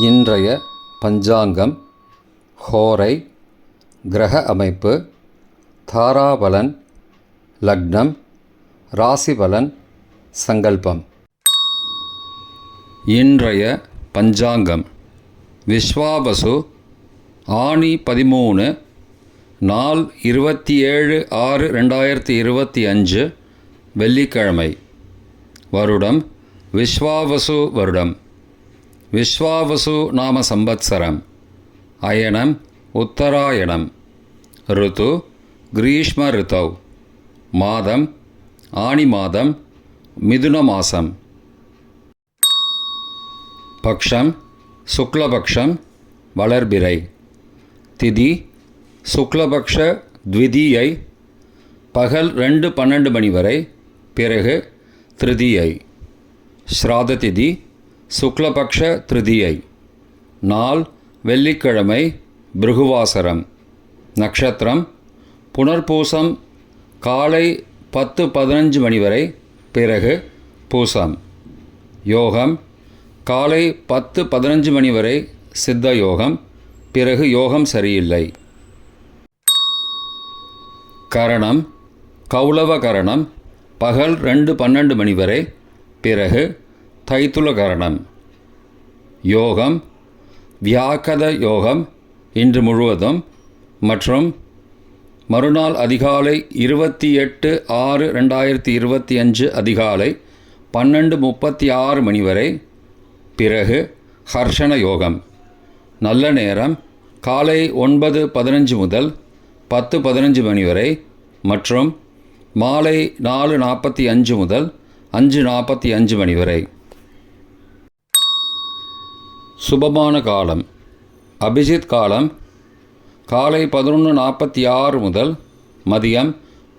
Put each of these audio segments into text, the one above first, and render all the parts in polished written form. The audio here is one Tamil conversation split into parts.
இன்றைய பஞ்சாங்கம், ஹோரை, கிரக அமைப்பு, தாராபலன், லக்னம், ராசிபலன், சங்கல்பம். இன்றைய பஞ்சாங்கம் விஸ்வாவசு ஆனி 13 நாள் 27/6/2025 வெள்ளிக்கிழமை. வருடம் விஸ்வாவசு வருடம். விஸ்வாவசு நாம சம்பத்சரம். அயனம் உத்தராயணம். ருத்து கிரீஷ்ம ருத்தௌ. மாதம் ஆனி மாதம், மிதுன மாசம். பக்ஷம் சுக்லபக்ஷம், வளர்பிறை. திதி சுக்லபக்ஷ த்விதீயை, பகல் 2:12 மணி வரை, பிறகு திருதியை. ஸ்ராத திதி சுக்லபக்ஷ திருதியை. நாள் வெள்ளிக்கிழமை, பிருகுவாசரம். நட்சத்திரம் புனர்பூசம், காலை 10:15 மணி வரை, பிறகு பூசம். யோகம் காலை 10:15 மணி வரை சித்த யோகம், பிறகு யோகம் சரியில்லை. கரணம் கௌளவ கரணம், பகல் 2:12 மணி வரை, பிறகு தைத்துல கரணம். யோகம் வியாக்கத யோகம் இன்று முழுவதும் மற்றும் மறுநாள் அதிகாலை 28/6/2025 அதிகாலை 12:36 மணி வரை, பிறகு ஹர்ஷண யோகம். நல்ல நேரம் காலை 9:15 முதல் 10:15 மணி வரை மற்றும் மாலை 4:45 முதல் 5:45 மணி வரை. சுபமான காலம் அபிஜித் காலம் காலை 11:46 முதல் மதியம்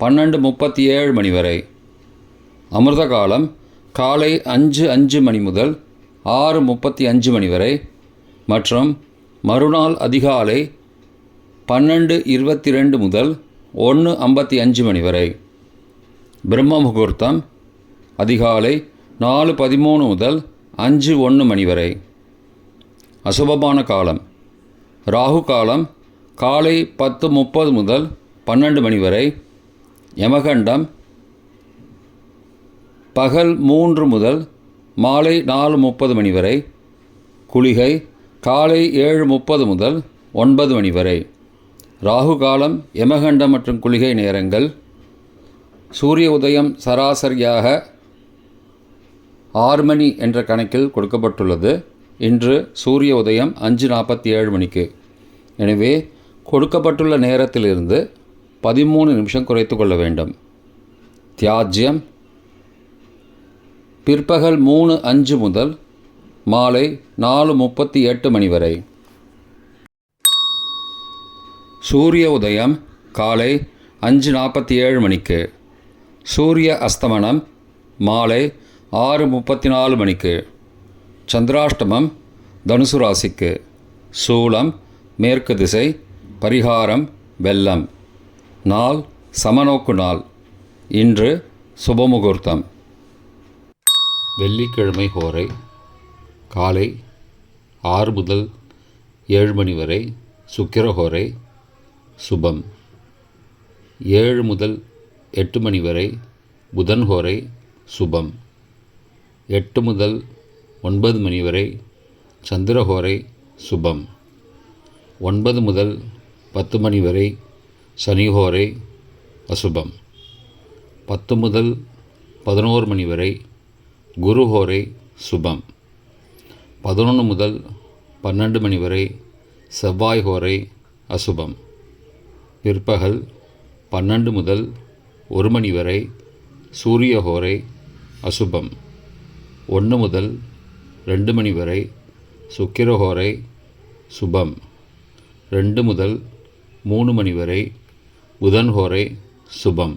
12:37 மணி வரை. அமிர்த காலம் காலை 5:05 மணி முதல் 6:35 மணி வரை மற்றும் மறுநாள் அதிகாலை 12:22 முதல் 1:55 மணி வரை. பிரம்ம முகூர்த்தம் அதிகாலை 4:13 முதல் 5:01 மணி வரை. அசுபமான காலம் ராகு காலம் காலை 10:30 முதல் 12 மணி வரை. யமகண்டம் பகல் 3 முதல் மாலை 4:30 மணி வரை. குளிகை காலை 7:30 முதல் 9 மணி வரை. ராகு காலம், யமகண்டம் மற்றும் குளிகை நேரங்கள். சூரிய உதயம் சராசரியாக 6 மணி என்ற கணக்கில் கொடுக்கப்பட்டுள்ளது. இன்று சூரிய உதயம் 5:47 மணிக்கு. எனவே கொடுக்கப்பட்டுள்ள நேரத்திலிருந்து 13 நிமிஷம் குறைத்து கொள்ள வேண்டும். தியாஜ்யம் பிற்பகல் 3:05 முதல் மாலை 4:38 மணி வரை. சூரிய உதயம் காலை 5:47 மணிக்கு. சூரிய அஸ்தமனம் மாலை 6:34 மணிக்கு. சந்திராஷ்டமம் தனுசு ராசிக்கு. சூலம் மேற்கு திசை. பரிகாரம் வெல்லம். நாள் சமநோக்கு நாள். இன்று சுபமுகூர்த்தம். வெள்ளிக்கிழமை ஹோரை காலை 6 முதல் 7 மணி வரை சுக்கிரஹோரை சுபம். 7 முதல் 8 மணி வரை புதன்ஹோரை சுபம். 8 முதல் 9 மணி வரை சந்திரஹோரை சுபம். 9 முதல் 10 மணி வரை சனிஹோரை அசுபம். 10 முதல் 11 மணி வரை குருஹோரை சுபம். 11 முதல் 12 மணி வரை செவ்வாய் ஹோரை அசுபம். பிற்பகல் 12 முதல் 1 மணி வரை சூரிய ஹோரை அசுபம். 1 முதல் 2 மணி வரை சுக்கிரஹோரை சுபம். 2 முதல் 3 மணி வரை புதன்ஹோரை சுபம்.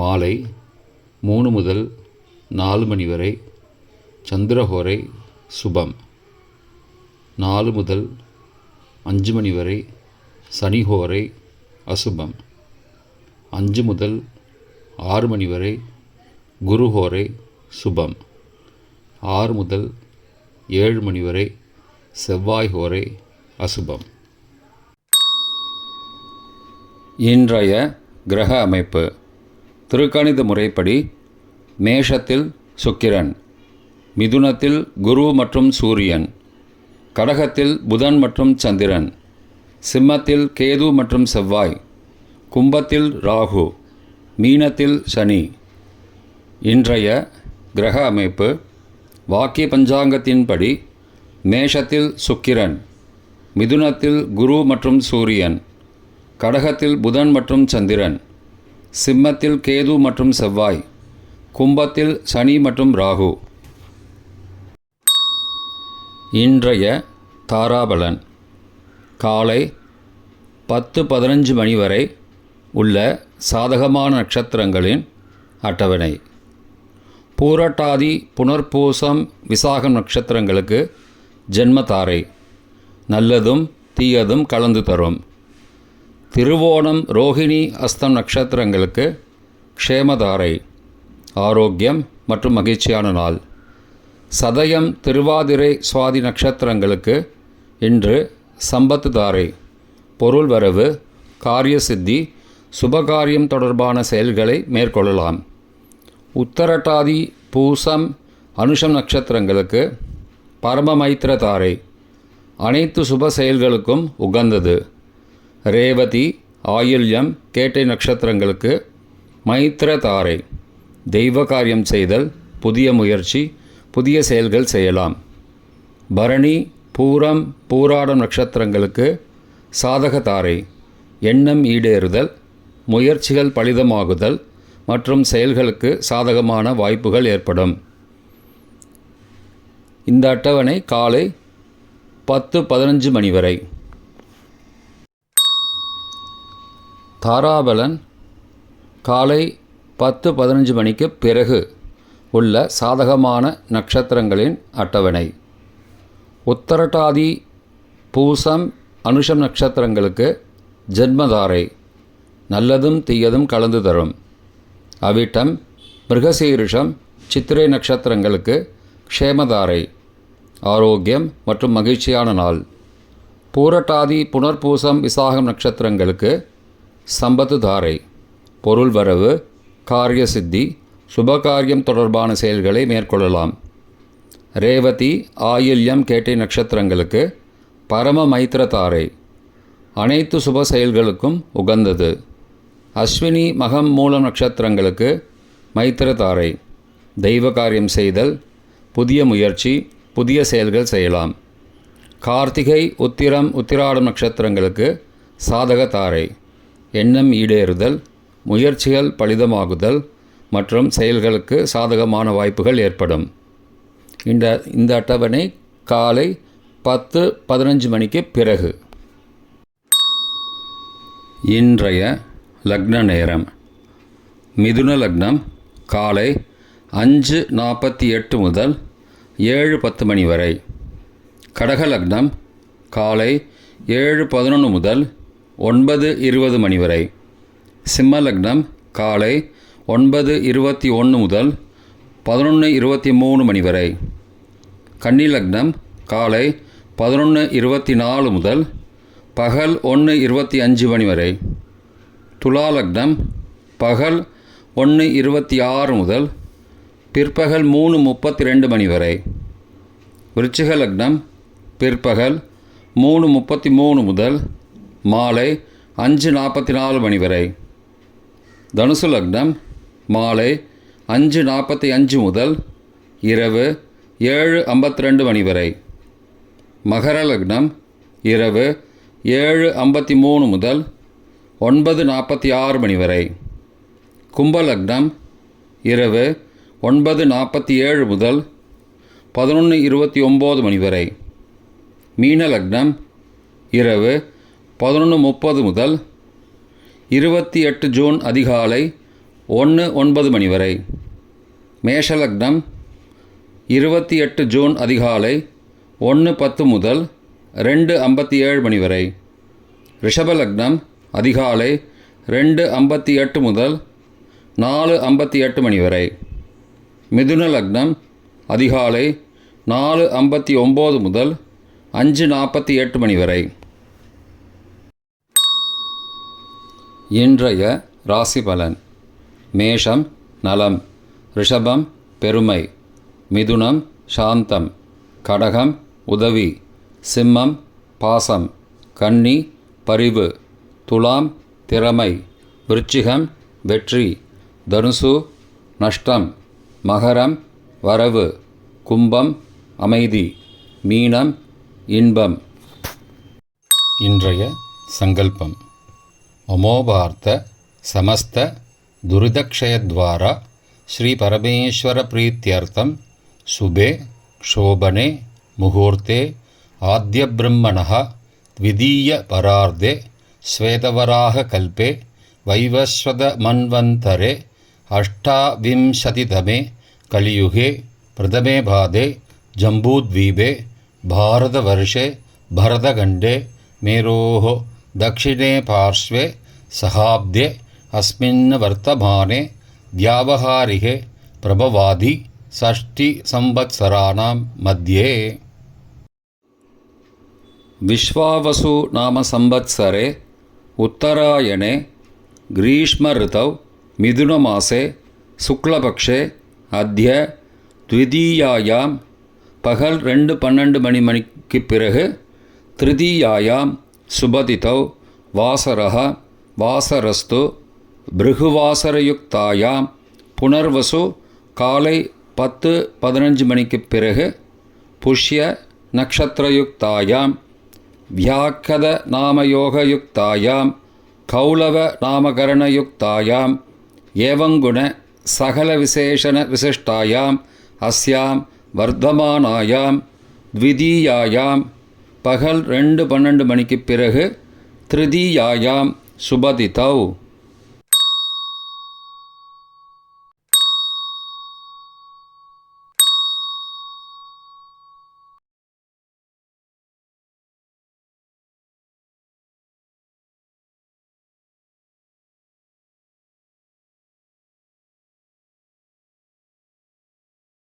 மாலை 3 முதல் 4 மணி வரை சந்திரஹோரை சுபம். 4 முதல் 5 மணி வரை சனிஹோரை அசுபம். 5 முதல் 6 மணி வரை குருஹோரை சுபம். 6 முதல் 7 மணி வரை செவ்வாய் ஹோரை அசுபம். இன்றைய கிரக அமைப்பு. திருக்கணித முறைப்படி மேஷத்தில் சுக்கிரன், மிதுனத்தில் குரு மற்றும் சூரியன், கடகத்தில் புதன் மற்றும் சந்திரன், சிம்மத்தில் கேது மற்றும் செவ்வாய், கும்பத்தில் ராகு, மீனத்தில் சனி. இன்றைய கிரக அமைப்பு வாக்கிய பஞ்சாங்கத்தின்படி மேஷத்தில் சுக்கிரன், மிதுனத்தில் குரு மற்றும் சூரியன், கடகத்தில் புதன் மற்றும் சந்திரன், சிம்மத்தில் கேது மற்றும் செவ்வாய், கும்பத்தில் சனி மற்றும் ராகு. இன்றைய தாராபலன். காலை 10:15 மணி வரை உள்ள சாதகமான நட்சத்திரங்களின் அட்டவணை. பூரட்டாதி புனர்பூசம் விசாகம் நட்சத்திரங்களுக்கு ஜென்மதாரை, நல்லதும் தீயதும் கலந்து தரும். திருவோணம் ரோஹிணி அஸ்தம் நட்சத்திரங்களுக்கு க்ஷேமதாரை, ஆரோக்கியம் மற்றும் மகிழ்ச்சியான நாள். சதயம் திருவாதிரை சுவாதி நட்சத்திரங்களுக்கு இன்று சம்பத்து தாரை, பொருள் வரவு, காரிய சித்தி, சுபகாரியம் தொடர்பான செயல்களை மேற்கொள்ளலாம். உத்தரட்டாதி பூசம் அனுஷம் நட்சத்திரங்களுக்கு பரமமைத்திர தாரை, அனைத்து சுப செயல்களுக்கும் உகந்தது. ரேவதி ஆயில்யம் கேட்டை நட்சத்திரங்களுக்கு மைத்திர தாரை, தெய்வ காரியம் செய்தல், புதிய முயற்சி, புதிய செயல்கள் செய்யலாம். பரணி பூரம் பூராடம் நட்சத்திரங்களுக்கு சாதக தாரை, எண்ணம் ஈடேறுதல், முயற்சிகள் பலிதமாகுதல் மற்றும் செயல்களுக்கு சாதகமான வாய்ப்புகள் ஏற்படும். இந்த அட்டவணை காலை 10:15 மணி வரை. தாராபலன் காலை 10:15 மணிக்கு பிறகு உள்ள சாதகமான நட்சத்திரங்களின் அட்டவணை. உத்தரட்டாதி பூசம் அனுஷம் நட்சத்திரங்களுக்கு ஜென்மதாரை, நல்லதும் தீயதும் கலந்து தரும். அவிட்டம் மிருகசீரிஷம் சித்திரை நட்சத்திரங்களுக்கு க்ஷேமதாரை, ஆரோக்கியம் மற்றும் மகிழ்ச்சியான நாள். பூரட்டாதி புனர்பூசம் விசாகம் நட்சத்திரங்களுக்கு சம்பத்து தாரை, பொருள் வரவு, காரிய சித்தி, சுபகாரியம் தொடர்பான செயல்களை மேற்கொள்ளலாம். ரேவதி ஆயில்யம் கேட்டை நட்சத்திரங்களுக்கு பரம மைத்திர தாரை, அனைத்து சுப செயல்களுக்கும் உகந்தது. அஸ்வினி மகம் மூலம் நட்சத்திரங்களுக்கு மைத்திர தாரை, தெய்வ காரியம் செய்தல், புதிய முயற்சி, புதிய செயல்கள் செய்யலாம். கார்த்திகை உத்திரம் உத்திராடம் நட்சத்திரங்களுக்கு சாதக தாரை, எண்ணம் ஈடேறுதல், முயற்சிகள் பலிதமாகுதல் மற்றும் செயல்களுக்கு சாதகமான வாய்ப்புகள் ஏற்படும். இந்த அட்டவணை காலை 10:15 மணிக்கு பிறகு. இன்றைய லக்ன நேரம். மிதுன லக்னம் காலை 5:48 முதல் 7:10 மணி வரை. கடக லக்னம் காலை 7:11 முதல் 9:20 மணி வரை. சிம்ம லக்னம் காலை 9:21 முதல் 11:23 மணி வரை. கன்னி லக்னம் காலை 11:24 முதல் பகல் 1:25 மணி வரை. துலா லக்னம் பகல் 1:26 முதல் பிற்பகல் 3:32 மணி வரை. விருச்சிக லக்னம் பிற்பகல் 3:33 முதல் மாலை 5:44 மணி வரை. தனுசு லக்னம் மாலை 5:45 முதல் இரவு 7:52 மணி வரை. மகர லக்னம் இரவு 7:53 முதல் 9:46 மணி வரை. கும்ப லக்னம் இரவு 9:47 முதல் 11:29 மணி வரை. மீன லக்னம் இரவு 11:30 முதல் 28 ஜூன் அதிகாலை 1:09 மணி வரை. மேஷ லக்னம் 28 ஜூன் அதிகாலை 1:10 முதல் 2:57 மணி வரை. ரிஷப லக்னம் அதிகாலை 2:58 முதல் 4:58 மணி வரை. மிதுன லக்னம் அதிகாலை 4:59 முதல் 5:48 மணி வரை. இன்றைய ராசி பலன். மேஷம் நலம், ரிஷபம் பெருமை, மிதுனம் சாந்தம், கடகம் உதவி, சிம்மம் பாசம், கன்னி பரிவு, துலாம் திறமை, விருச்சிகம் வெற்றி, தனுசு நஷ்டம், மகரம் வரவு, கும்பம் அமைதி, மீனம் இன்பம். இன்றைய சங்கல்பம். மமோபார்த்த சமஸ்த துரிதக்ஷயத்வாரா ஸ்ரீ பரமேஸ்வர பிரீத்யர்த்தம் சுபே க்ஷோபனே முகூர்த்தே ஆத்ய பிரம்மணः த்விதீய பரார்த்தே ஸ்வேதவராக கல்பே வைவஸ்வத மன்வந்தரே அஷ்டாவிம்சதிதமே கலியுகே பிரதமே பாதே ஜம்பூத்வீபே பாரதவர்ஷே பரதகண்டே மேரோः दक्षिणे पार्श्वे सहाब्दे अस्मिन् वर्तमाने व्यावहारिके प्रभवादि षष्टिसंवत्सराणां मध्ये. विश्वावसु नाम संवत्सरे उत्तरायणे ग्रीष्मऋतौ मिथुनमासे शुक्लपक्षे अद्य द्वितीयायां पगल 2:12 மணிக்கு பிறகு திருதியாயாம் சுபதிதௌ வாசரः வாசரஸ்து பிருகுவாசரயுக்தாயாம் புனர்வசு காலை 10:15 மணிக்கு பிறகு புஷ்ய நக்ஷத்திரயுக்தாயாம் வியாக்கத நாமயோகயுக்தாயாம் கௌலவ நாமகரணயுக்தாயாம் ஏவங்குண சகல விசேஷண விசிஷ்டாயாம் அஸ்யாம் வர்த்தமானாயாம் த்விதீயாயாம் பகல் 2:12 மணிக்கு பிறகு திருதியாயாம் சுபதிதௌ